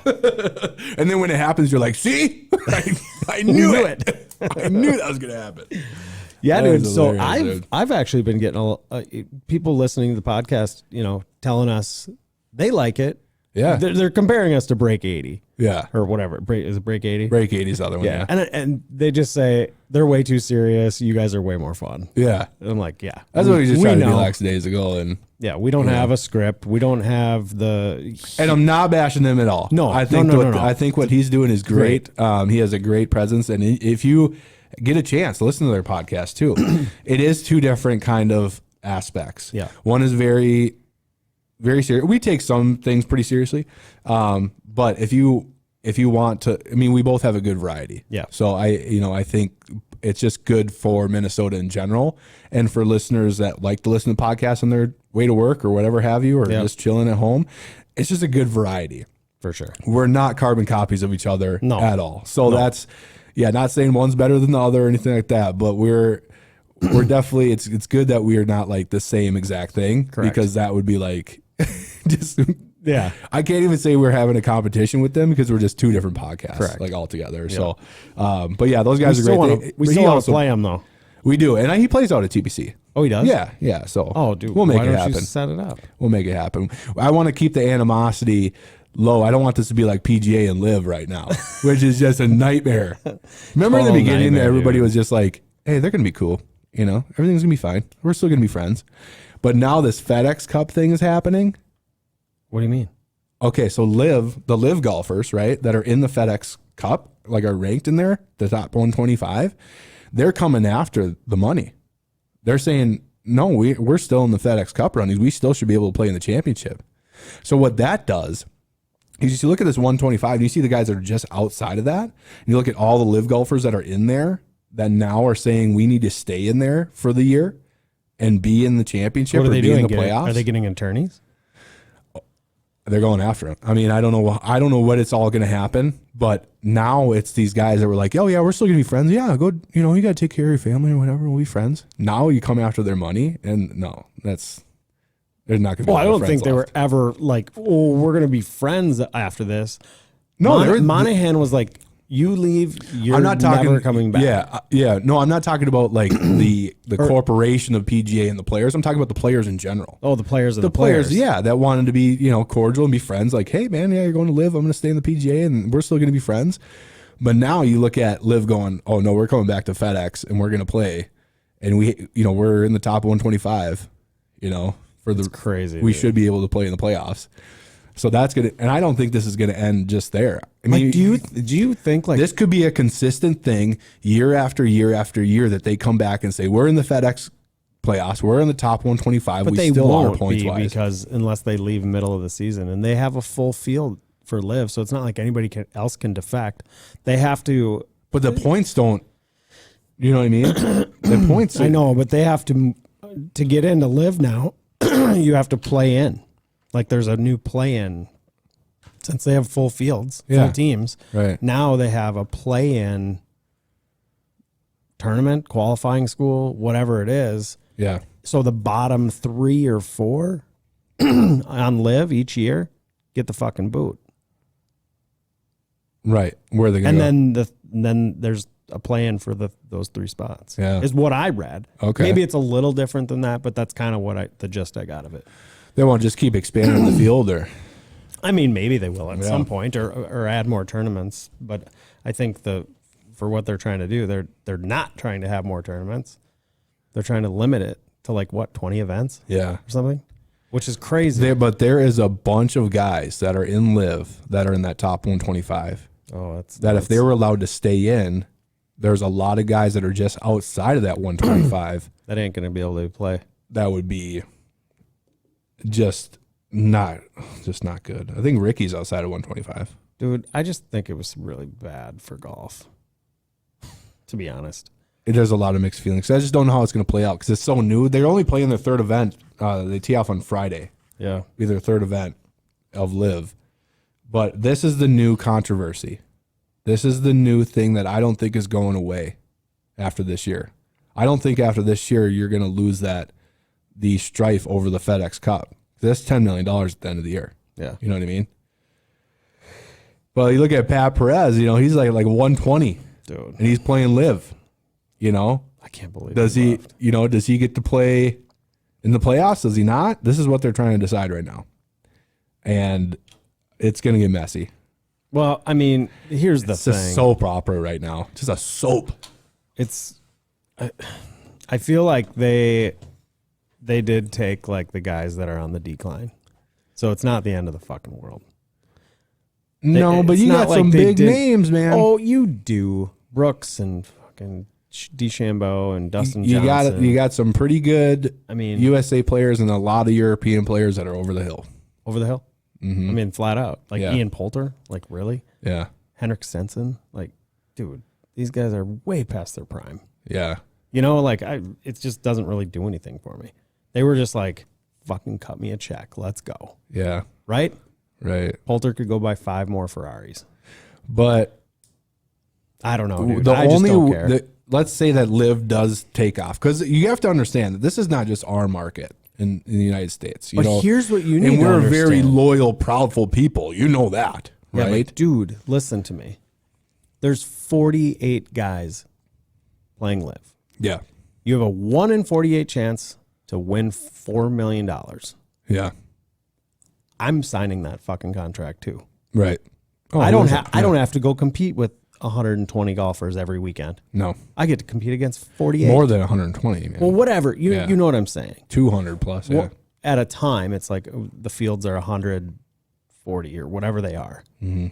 And then when it happens, you're like, see? I knew it. I knew that was going to happen. Yeah, dude. So I've actually been getting people listening to the podcast, telling us they like it. Yeah. They're comparing us to Break 80. Yeah. Or whatever. Is it Break 80? Break 80 is the other one. Yeah. And they just say they're way too serious. You guys are way more fun. Yeah. And I'm like, yeah. That's what we just tried to do days ago. And yeah, we don't have a script. We don't have the. And I'm not bashing them at all. No, I think what he's doing is great. He has a great presence. And if you get a chance, listen to their podcast too. It is two different kind of aspects. Yeah. One is very serious. We take some things pretty seriously. But if you want to, we both have a good variety. Yeah. So I think it's just good for Minnesota in general, and for listeners that like to listen to podcasts on their way to work or whatever have you, or just chilling at home. It's just a good variety. For sure. We're not carbon copies of each other at all. So that's, not saying one's better than the other or anything like that, but we're definitely, it's good that we are not like the same exact thing. Correct. Because that would be like, just I can't even say we're having a competition with them because we're just two different podcasts, like altogether. Yeah. So, but yeah, those guys are great. We still want to play them though. We do, and he plays out at TPC. Oh, he does. Yeah. So, dude, we'll make it happen. Why don't you set it up? We'll make it happen. I want to keep the animosity low. I don't want this to be like PGA and Live right now, which is just a nightmare. Remember in the beginning, everybody was just like, "Hey, they're gonna be cool. Everything's gonna be fine. We're still gonna be friends." But now this FedEx Cup thing is happening. What do you mean? Okay, so the Live golfers, right, that are in the FedEx Cup, like are ranked in there, the top 125, they're coming after the money. They're saying, no, we're still in the FedEx Cup runnings. We still should be able to play in the championship. So what that does is you look at this 125, and you see the guys that are just outside of that, and you look at all the Live golfers that are in there that now are saying we need to stay in there for the year and be in the championship or be in the playoffs. Are they getting attorneys? They're going after him. I don't know what it's all going to happen, but now it's these guys that were like, oh yeah, we're still going to be friends. Yeah, go, you got to take care of your family or whatever. We'll be friends. Now you come after their money, and no, they're not going to be. Well, I don't think they were ever like, oh, we're going to be friends after this. No, Monahan was like, you leave, you're never coming back. Yeah. No, I'm not talking about like the corporation of PGA and the players. I'm talking about the players in general. Oh, the players and the players. Yeah, that wanted to be, cordial and be friends. Like, hey, man, you're going to Live. I'm going to stay in the PGA, and we're still going to be friends. But now you look at Live going, oh, no, we're coming back to FedEx, and we're going to play. And we're in the top 125, That's crazy. We should be able to play in the playoffs. So that's going to, and I don't think this is going to end just there. Do you think like this could be a consistent thing year after year after year that they come back and say, we're in the FedEx playoffs, we're in the top 125, but we still are points wise. Because unless they leave middle of the season, and they have a full field for Live, so it's not like anybody else can defect. They have to. But the points don't, you know what I mean? The points. I know, but they have to get into Live now, you have to play in. Like there's a new play-in since they have full fields, Yeah. full teams. Right. Now they have a play-in tournament, qualifying school, whatever it is. Yeah. So the bottom 3 or 4 on live each year get the fucking boot. Right. Where are they going to And then there's a play-in for those 3 spots. Yeah. Is what I read. Okay. Maybe it's a little different than that, but that's kind of what the gist I got of it. They won't just keep expanding the field, or I mean, maybe they will at some point, or add more tournaments. But I think for what they're trying to do, they're not trying to have more tournaments. They're trying to limit it to 20 events, yeah. or something, which is crazy. But there is a bunch of guys that are in live that are in that top 125. Oh, If they were allowed to stay in, there's a lot of guys that are just outside of that 125. that ain't going to be able to play. That would be just not good. I think Ricky's outside of 125. Dude, I just think it was really bad for golf, to be honest. There's a lot of mixed feelings. I just don't know how it's going to play out because it's so new. They're only playing their third event. They tee off on Friday. Yeah. Be their third event of live. But this is the new controversy. This is the new thing that I don't think is going away after this year. I don't think after this year you're going to lose the strife over the FedEx Cup. That's $10 million at the end of the year. Yeah. You know what I mean? Well, you look at Pat Perez, he's like 120. Dude. And he's playing live. I can't believe Does he get to play in the playoffs? Does he not? This is what they're trying to decide right now. And it's going to get messy. Well, I mean, here's the It's thing. a soap opera right now. Just a soap. I feel like they did take the guys that are on the decline. So it's not the end of the fucking world. No, but It's you not got some they big did- names, man. Oh, you do. Brooks and fucking DeChambeau and Dustin Johnson. You got some pretty good mean, USA players and a lot of European players that are over the hill. over the hill. Mm-hmm. I mean, flat out. Yeah. Ian Poulter. Really? Yeah. Henrik Stenson. Dude, these guys are way past their prime. Yeah. It just doesn't really do anything for me. They were just fucking cut me a check. Let's go. Yeah. Right? Right. Poulter could go buy 5 more Ferraris. But I don't know, dude. I just don't care. Let's say that live does take off, because you have to understand that this is not just our market in the United States. But here's what you need and to we're understand. very loyal, proudful people. You know that, Yeah, right? but dude, listen to me. There's 48 guys playing live. Yeah. You have a 1 in 48 chance to win $4 million. Yeah. I'm signing that fucking contract too. Right. Oh, I don't have to go compete with 120 golfers every weekend. No. I get to compete against 48. More than 120, man. Well, whatever. You Yeah. you know what I'm saying. 200 plus. Yeah. Well, at a time, it's the fields are 140 or whatever they are. Mm-hmm.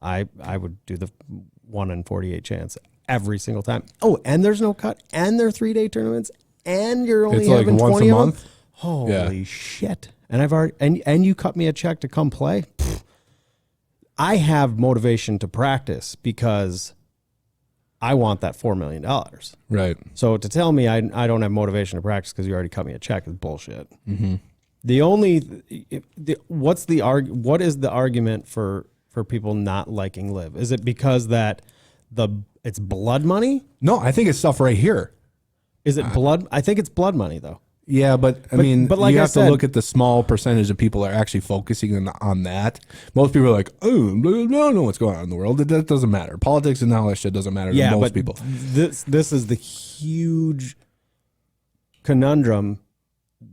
I would do the 1 in 48 chance every single time. Oh, and there's no cut, and they're 3-day tournaments, and you're only It's like having once 20 a of them? month. Holy shit! And I've already and you cut me a check to come play. Pfft. I have motivation to practice because I want that $4 million. Right. So to tell me I don't have motivation to practice because you already cut me a check is bullshit. Mm-hmm. What is the argument for people not liking live? Is it because that it's blood money? No, I think it's stuff right here. Is it blood? I think it's blood money though. Yeah, but I mean, like you I have said- to look at the small percentage of people that are actually focusing on that. Most people are like, oh, I don't know what's going on in the world. That doesn't matter. Politics and all that shit doesn't matter to most people. This is the huge conundrum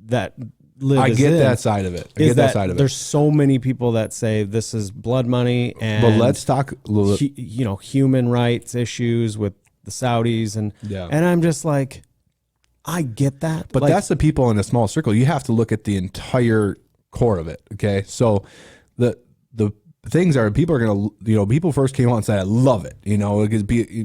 that live I is get in, that side of it. I is get that side of it. There's so many people that say this is blood money and But let's talk a little bit. human rights issues with the Saudis and I'm just like, I get that, But that's the people in a small circle. You have to look at the entire core of it. Okay. So the things are, people are going to, people first came out and said, I love it.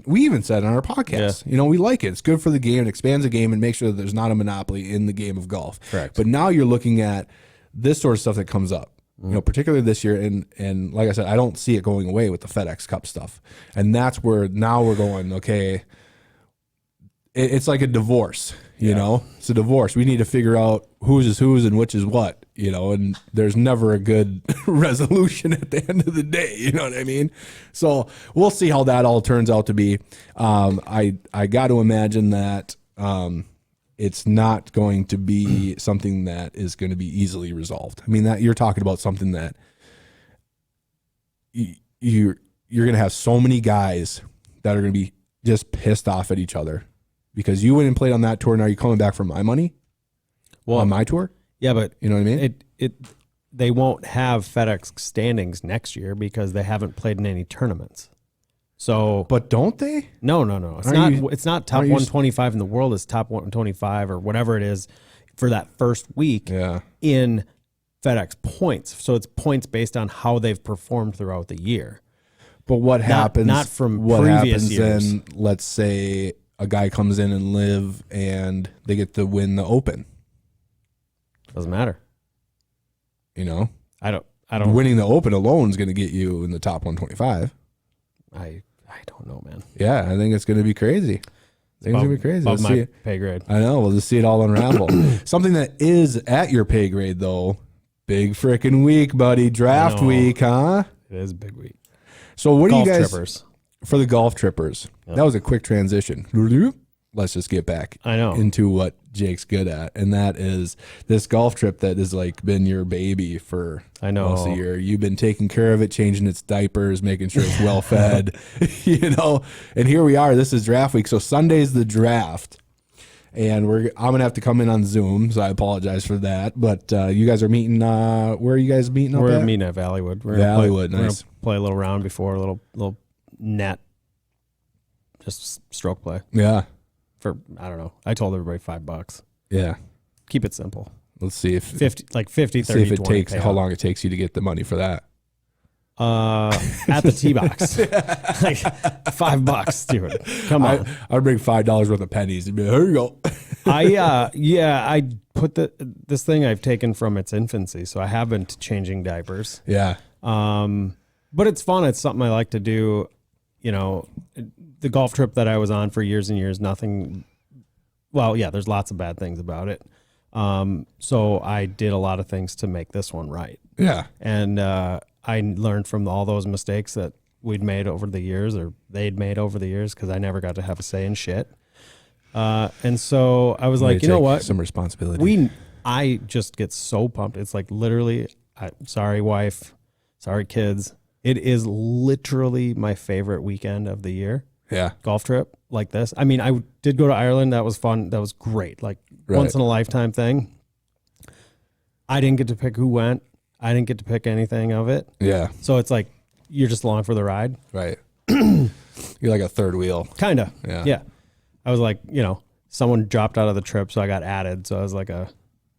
We even said on our podcast, we like it. It's good for the game. It expands the game and makes sure that there's not a monopoly in the game of golf. Correct. But now you're looking at this sort of stuff that comes up, particularly this year. And like I said, I don't see it going away with the FedEx Cup stuff. And that's where now we're going, okay, it's like a divorce, it's a divorce. We need to figure out whose is whose and which is what, and there's never a good resolution at the end of the day. You know what I mean? So we'll see how that all turns out to be. I got to imagine that it's not going to be something that is going to be easily resolved. I mean, that you're talking about something that you're going to have so many guys that are going to be just pissed off at each other because you went and played on that tour. Now you're coming back for my money on my tour. Yeah, but you know what I mean? They won't have FedEx standings next year because they haven't played in any tournaments. So, but don't they? No. It's not top 125 in the world. It's top 125 or whatever it is for that first week in FedEx points. So it's points based on how they've performed throughout the year. But what happens? Not from what previous happens years. then? Let's say a guy comes in and live, and they get to win the Open. Doesn't matter. You know, I don't. Winning the Open alone is going to get you in the top 125. I don't know, man. Yeah, I think it's going to be crazy. I think it's going to be crazy. Above Let's my see it. pay grade. I know. We'll just see it all unravel. Something that is at your pay grade, though. Big frickin' week, buddy. Draft week, huh? It is a big week. So what Golf do you guys trippers. For the golf trippers? Yep. That was a quick transition. Let's just get back into what Jake's good at, and that is this golf trip that has like been your baby for most of the year. You've been taking care of it, changing its diapers, making sure it's well fed, you know. And here we are. This is draft week, so Sunday's the draft, and I'm gonna have to come in on Zoom, so I apologize for that. But you guys are meeting. Where are you guys meeting? We're meeting at Valleywood. We're Valleywood, gonna nice. Play a little round before a little net, just stroke play. Yeah. For I don't know. I told everybody $5. Yeah. Keep it simple. Let's see if 50, 30, see if it 20 takes how long it takes you to get the money for that. At the tee box, like $5, dude. Come on. I'd bring $5 worth of pennies and be like, here you go. I put this thing I've taken from its infancy, so I have been changing diapers. Yeah. But it's fun. It's something I like to do. You know, the golf trip that I was on for years and years, nothing. Well, yeah, there's lots of bad things about it. So I did a lot of things to make this one right. Yeah. And I learned from all those mistakes that we'd made over the years, or they'd made over the years, because I never got to have a say in shit. And so I was like, you know what? Some responsibility. I just get so pumped. It's like literally, sorry, wife, sorry, kids. It is literally my favorite weekend of the year. Yeah. Golf trip like this. I mean, I did go to Ireland. That was fun. That was great. Like once in a lifetime thing. I didn't get to pick who went. I didn't get to pick anything of it. Yeah. So it's like, you're just along for the ride. Right. You're like a third wheel. Kind of. Yeah. Yeah. I was like, you know, someone dropped out of the trip, so I got added. So I was like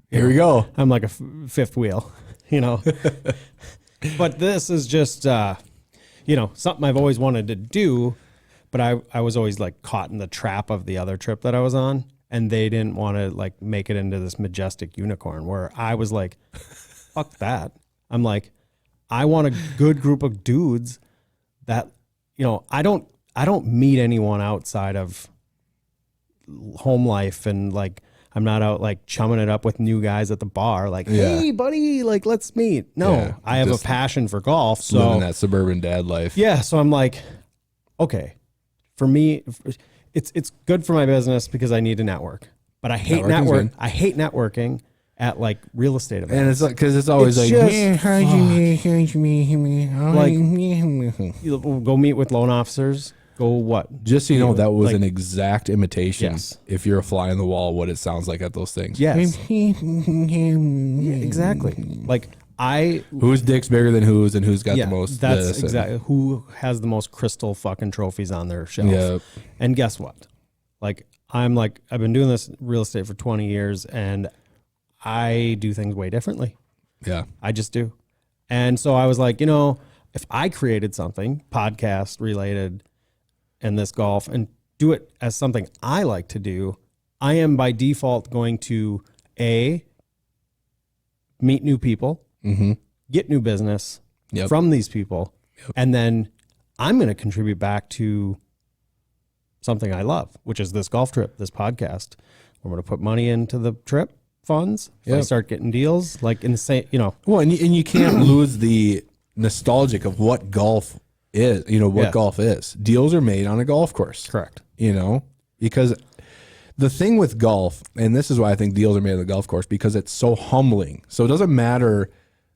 here we go. I'm like a fifth wheel, you know. But this is just, you know, something I've always wanted to do, but I was always like caught in the trap of the other trip that I was on, and they didn't want to like make it into this majestic unicorn where I was like, fuck that. I'm like, I want a good group of dudes that, you know, I don't meet anyone outside of home life, and like, I'm not out like chumming it up with new guys at the bar. Like, hey, buddy, like, let's meet. No, I have a passion for golf. So living that suburban dad life. Yeah. So I'm like, okay, for me, it's good for my business because I need to network. But I hate I hate networking at like real estate events. And it's like, because it's always It's like, you'll go meet with loan officers. Go what? Just so you know, that was like, an exact imitation. Yes. If you're a fly on the wall, what it sounds like at those things. Yes. Yeah, exactly. Like whose dick's bigger than whose, and who's got the most. That's exactly who has the most crystal fucking trophies on their shelf. Yep. And guess what? Like I've been doing this real estate for 20 years, and I do things way differently. Yeah. I just do. And so I was like, you know, if I created something podcast related and this golf and do it as something I like to do, I am by default going to meet new people, get new business from these people. Yep. And then I'm going to contribute back to something I love, which is this golf trip, this podcast. We're going to put money into the trip, funds. If I start getting deals like in the same, Well, and you can't lose the nostalgic of what golf is, what golf is. Deals are made on a golf course. Correct. Because the thing with golf, and this is why I think deals are made on the golf course, because it's so humbling. So it doesn't matter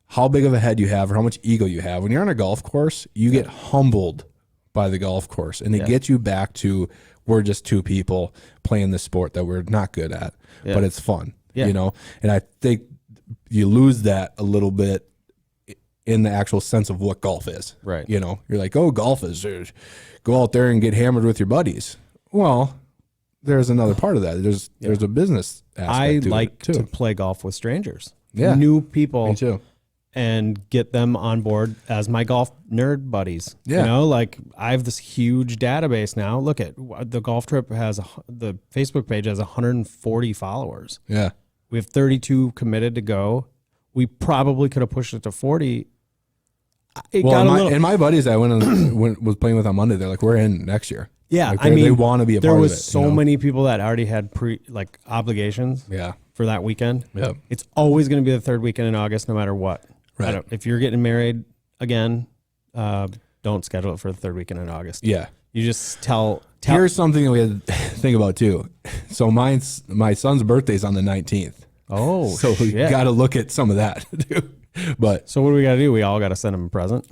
how big of a head you have or how much ego you have. When you're on a golf course, you get humbled by the golf course, and it gets you back to we're just two people playing this sport that we're not good at, but it's fun, And I think you lose that a little bit in the actual sense of what golf is. Right. You're like, oh, golf is go out there and get hammered with your buddies. Well, there's another part of that. There's a business aspect to like it too. to play golf with strangers. Yeah. New people. Me too. And get them on board as my golf nerd buddies. Yeah. Like I have this huge database now. Look at the golf trip the Facebook page has 140 followers. Yeah. We have 32 committed to go. We probably could have pushed it to 40. And my buddies that I was playing with on Monday, they're like, we're in next year. Yeah. Like they want to be a part of it. There was so many people that already had obligations. Yeah. For that weekend. Yeah. It's always going to be the third weekend in August, no matter what. Right. If you're getting married again, don't schedule it for the third weekend in August. Yeah. You just tell. Here's something that we had to think about too. So my son's birthday's on the 19th. Oh, so we got to look at some of that too. But so what do we got to do? We all got to send him a present.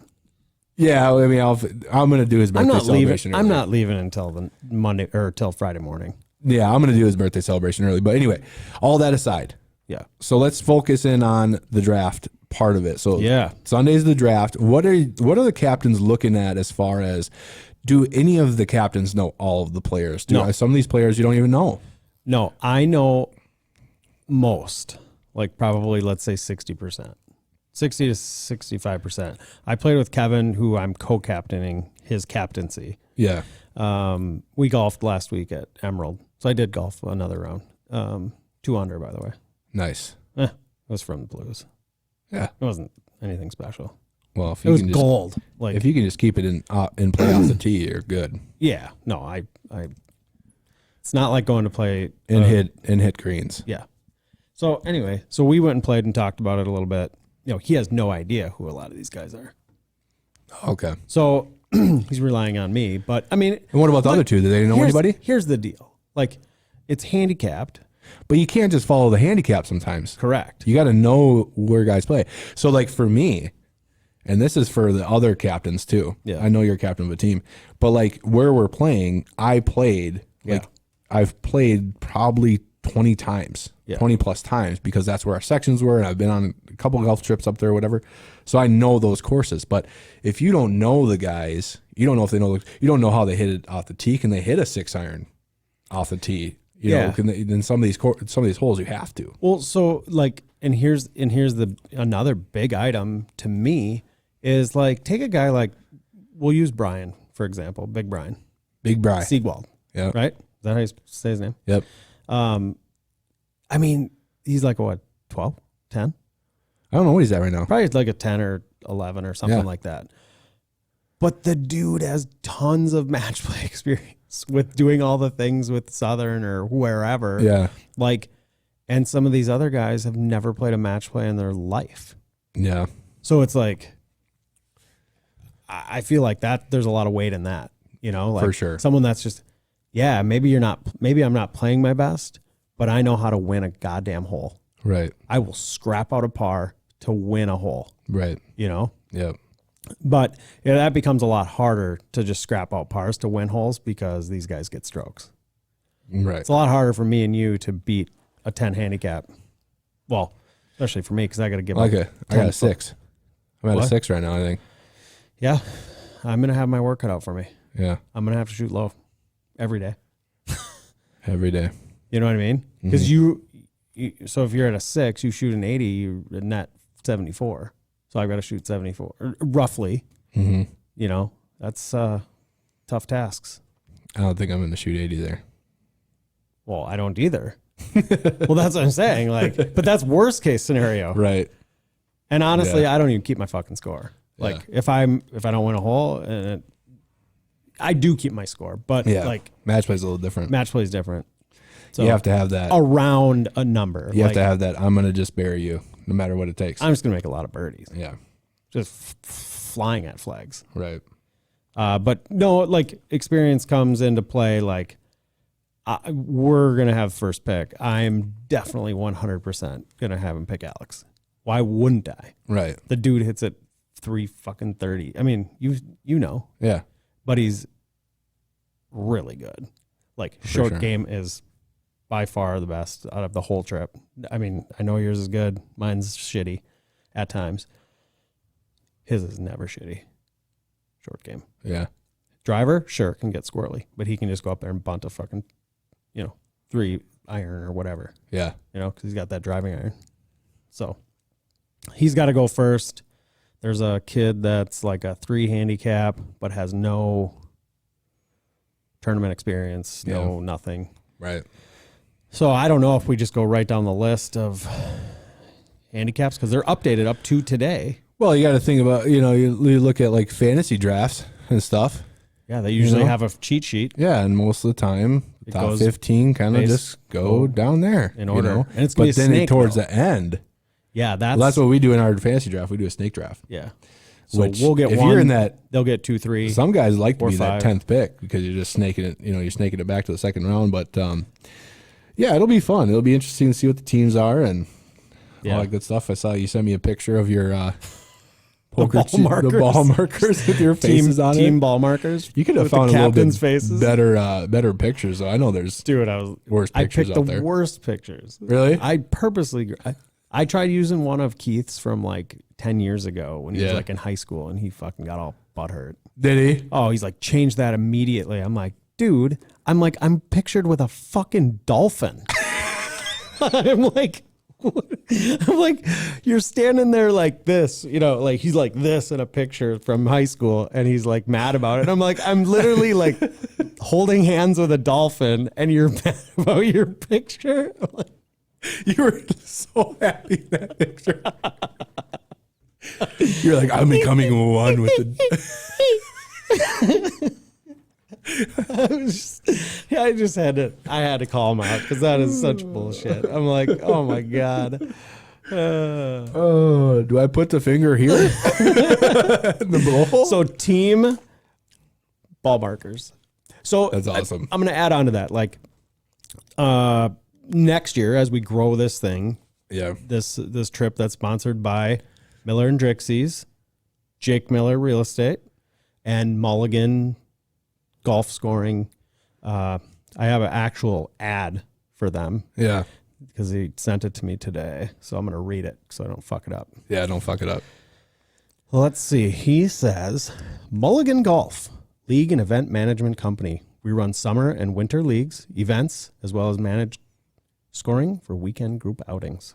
Yeah, I mean, I'm going to do his birthday celebration. I'm not leaving until the Monday or till Friday morning. Yeah, I'm going to do his birthday celebration early. But anyway, all that aside. Yeah. So let's focus in on the draft part of it. So Sunday's the draft. What are the captains looking at as far as, do any of the captains know all of the players? No. Some of these players you don't even know? No, I know most, like probably let's say 60%, 60 to 65%. I played with Kevin, who I'm co-captaining his captaincy. Yeah. We golfed last week at Emerald. So I did golf another round. 2 under, by the way. Nice. It was from the Blues. Yeah. It wasn't anything special. Well, if it was gold. Like if you can just keep it in play off the tee, you're good. Yeah. No, I it's not like going to play and hit greens. Yeah. So anyway, we went and played and talked about it a little bit. He has no idea who a lot of these guys are. Okay. So he's relying on me, but I mean, and what about the other two? Do they know anybody? Here's the deal. Like, it's handicapped. But you can't just follow the handicap sometimes. Correct. You got to know where guys play. So like for me, and this is for the other captains too. Yeah. I know you're captain of a team, but like where we're playing, I've played probably 20 times, 20 plus times, because that's where our sections were. And I've been on a couple of golf trips up there or whatever. So I know those courses. But if you don't know the guys, you don't know if they know, you don't know how they hit it off the tee. Can they hit a 6-iron off the tee? You know, in some of these holes you have to. Well, so like, and here's another big item to me is like, take a guy like, we'll use Brian, for example, Big Brian. Siegwald. Yeah. Right? Is that how you say his name? Yep. I mean, he's like, what, 12, 10? I don't know what he's at right now. Probably like a 10 or 11 or something like that. But the dude has tons of match play experience with doing all the things with Southern or wherever. Yeah. Like, and some of these other guys have never played a match play in their life. Yeah. So it's like, I feel like that there's a lot of weight in that, like for sure. Someone that's just, maybe I'm not playing my best, but I know how to win a goddamn hole. Right. I will scrap out a par to win a hole. Right. Yeah. But that becomes a lot harder to just scrap out pars to win holes because these guys get strokes. Right. It's a lot harder for me and you to beat a 10 handicap. Well, especially for me because I got to give up. Okay. I got a 6. I'm at a 6 right now, I think. Yeah. I'm going to have my work cut out for me. Yeah. I'm going to have to shoot low every day. Every day. You know what I mean? Because so if you're at a 6, you shoot an 80, you're net 74. So I've got to shoot 74, roughly. Mm-hmm. That's tough tasks. I don't think I'm going to shoot 80 there. Well, I don't either. Well, that's what I'm saying. Like, but that's worst case scenario. Right. And honestly, I don't even keep my fucking score. Like if I don't win a hole, I do keep my score, but like match play is a little different. Match play is different. So you have to have that around a number. You have to have that. I'm going to just bury you no matter what it takes. I'm just going to make a lot of birdies. Yeah. Just flying at flags. Right. But no, like experience comes into play. Like we're going to have first pick. I'm definitely 100% going to have him pick Alex. Why wouldn't I? Right. The dude hits it 330. I mean, you know. Yeah. But he's really good. Like short sure. game is by far the best out of the whole trip. I mean, I know yours is good. Mine's shitty at times. His is never shitty. Short game. Yeah. Driver, sure, can get squirrely, but he can just go up there and bunt a fucking, 3 iron or whatever. Yeah. Because he's got that driving iron. So he's got to go first. There's a kid that's like a 3 handicap, but has no tournament experience, no nothing. Right. So I don't know if we just go right down the list of handicaps because they're updated up to today. Well, you got to think about, you look at like fantasy drafts and stuff. Yeah, they usually have a cheat sheet. Yeah, and most of the time, the top 15 kind of just go down there in order. And it's but then snake, towards the end. Yeah, that's what we do in our fantasy draft. We do a snake draft. Yeah. So Which, we'll get if one. You're in that, they'll get 2, 3. Some guys like to be 5. that 10th pick because you're just snaking it. You're snaking it back to the second round. But yeah, it'll be fun. It'll be interesting to see what the teams are and all that good stuff. I saw you sent me a picture of your the ball markers with your faces on it. Team ball markers. You could have found a little bit better pictures. So I know there's worse pictures out there. I picked the worst pictures. Really? I purposely. I tried using one of Keith's from like 10 years ago when he was like in high school and he fucking got all butthurt. Did he? Oh, he's like, change that immediately. I'm like, dude, I'm pictured with a fucking dolphin. I'm like, you're standing there like this, like he's like this in a picture from high school and he's like mad about it. I'm like, I'm literally like holding hands with a dolphin and you're mad about your picture. I'm like, you were so happy in that picture. You're like, I'm becoming one with the. I had to call him out because that is such bullshit. I'm like, oh my God. Do I put the finger here? In the bowl? So team ball markers. So that's awesome. I'm going to add on to that. Like, next year, as we grow this thing, this trip that's sponsored by Miller and Dricksy's, Jake Miller Real Estate, and Mulligan Golf Scoring. I have an actual ad for them. Yeah, because he sent it to me today, so I'm going to read it so I don't fuck it up. Yeah, don't fuck it up. Well, let's see. He says, Mulligan Golf, league and event management company. We run summer and winter leagues, events, as well as manage scoring for weekend group outings.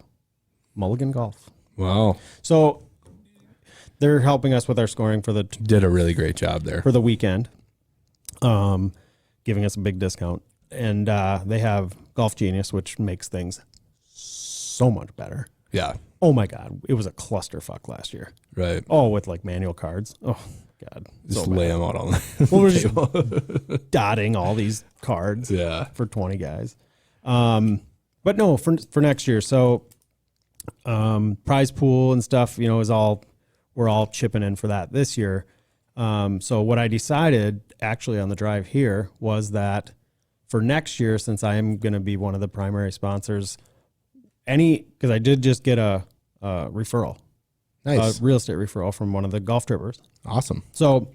Mulligan Golf. Wow. So they're helping us with our scoring for did a really great job there for the weekend, giving us a big discount. And they have Golf Genius, which makes things so much better. Yeah. Oh my God, it was a clusterfuck last year. Right. Oh, with like manual cards. Oh God, just lay them out on the well, we're just dotting all these cards. Yeah. For 20 guys. But no, for next year. So prize pool and stuff, we're all chipping in for that this year. So what I decided actually on the drive here was that for next year, since I am going to be one of the primary sponsors, because I did just get a referral, nice a real estate referral from one of the golf trippers. Awesome. So,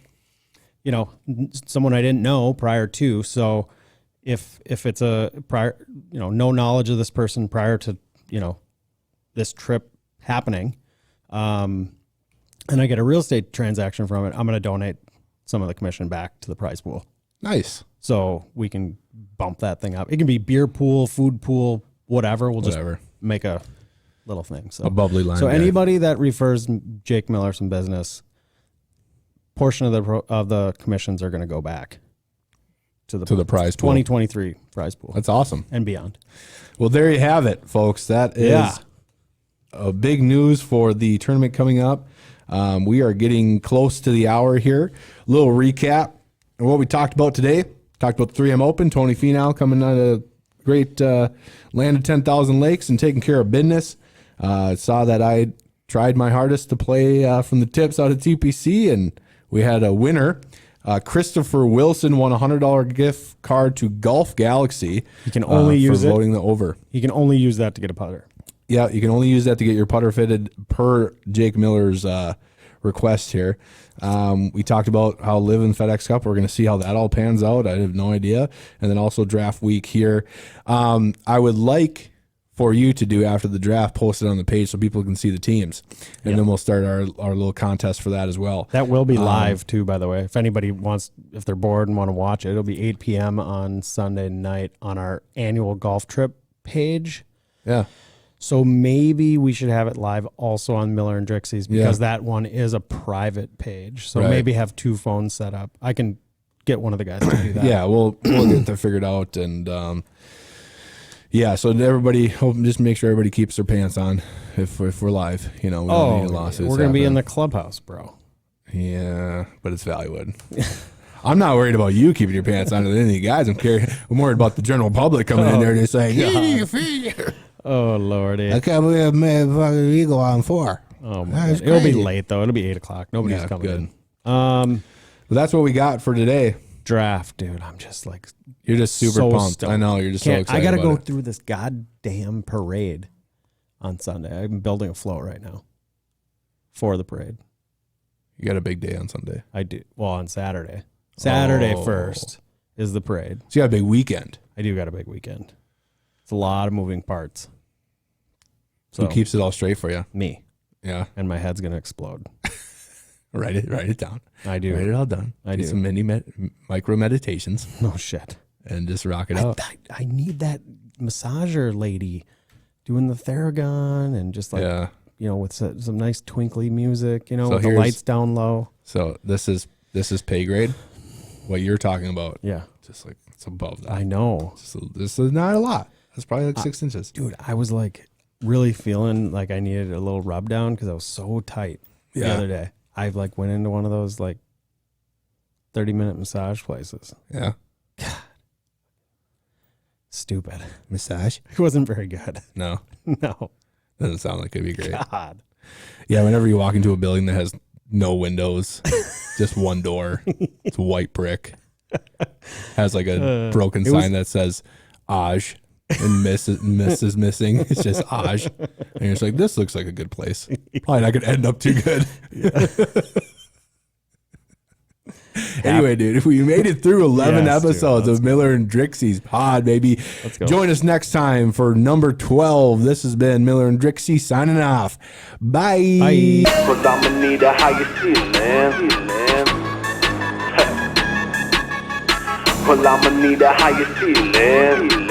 someone I didn't know prior to. So if it's a prior, no knowledge of this person prior to, this trip happening, and I get a real estate transaction from it, I'm going to donate some of the commission back to the prize pool. Nice. So we can bump that thing up. It can be beer pool, food pool, whatever. We'll just make a little thing. So a bubbly line. So anybody that refers Jake Miller some business, portion of the commissions are going to go back to the prize pool. 2023 prize pool. That's awesome. And beyond. Well, there you have it, folks. That is a big news for the tournament coming up. We are getting close to the hour here. A little recap of what we talked about today. Talked about the 3M Open. Tony Finau great land of 10,000 lakes and taking care of business. Saw that I tried my hardest to play from the tips out of TPC, and we had a winner. Christopher Wilson won a $100 gift card to Golf Galaxy. You can only use for voting the over. You can only use that to get a putter. Yeah, you can only use that to get your putter fitted per Jake Miller's request here. We talked about how live in FedEx Cup. We're going to see how that all pans out. I have no idea. And then also draft week here. I would like for you to do after the draft, post it on the page so people can see the teams. And then we'll start our little contest for that as well. That will be live too, by the way. If anybody wants, if they're bored and want to watch it, it'll be 8 p.m. on Sunday night on our annual golf trip page. Yeah. So maybe we should have it live also on Miller and Dricksy's because that one is a private page. So maybe have 2 phones set up. I can get one of the guys to do that. Yeah, we'll get that figured out. And yeah, so everybody, just make sure everybody keeps their pants on if we're live. You know, we don't need lawsuits. We're going to be in the clubhouse, bro. Yeah, but it's Valleywood. I'm not worried about you keeping your pants on than any of you guys. I'm worried about the general public coming in there and saying, oh, Lordy. I can't believe I made fucking Eagle on 4. Oh, my God. It'll be late, though. It'll be 8 o'clock. Nobody's coming in. Well, that's what we got for today. Draft, dude. I'm just like... You're just super pumped. Stoked. I know. You're just so excited. I got to go it. through this goddamn parade on Sunday. I'm building a float right now for the parade. You got a big day on Sunday. I do. Well, on Saturday. Saturday first is the parade. So you got a big weekend. I do got a big weekend. It's a lot of moving parts. So who keeps it all straight for you? Me. Yeah. And my head's going to explode. Write it down. I do. Write it all down. I do. Some micro meditations. No shit. And just rock it out. I need that massager lady doing the Theragun and just like, you know, with some nice twinkly music, you know, with the lights down low. So this is pay grade. What you're talking about. Yeah. Just like it's above that. I know. This is not a lot. That's probably like 6 inches. Dude, I was like really feeling like I needed a little rub down because I was so tight the other day. I like went into one of those like 30-minute massage places. Yeah. God. Stupid. Massage? It wasn't very good. No. No. Doesn't sound like it'd be great. God. Yeah, whenever you walk into a building that has no windows, just one door, it's white brick, has like a broken sign that says Aj and Miss is missing. It's just Aj. And you're just like, this looks like a good place. Probably not going to end up too good. Anyway, dude, if we made it through 11 episodes of Miller and Dricksy's pod, baby, let's go. Join us next time for number 12. This has been Miller and Dricksy signing off. Bye. Bye. Cause I'ma need a higher ceiling. Well, I'ma need a higher ceiling.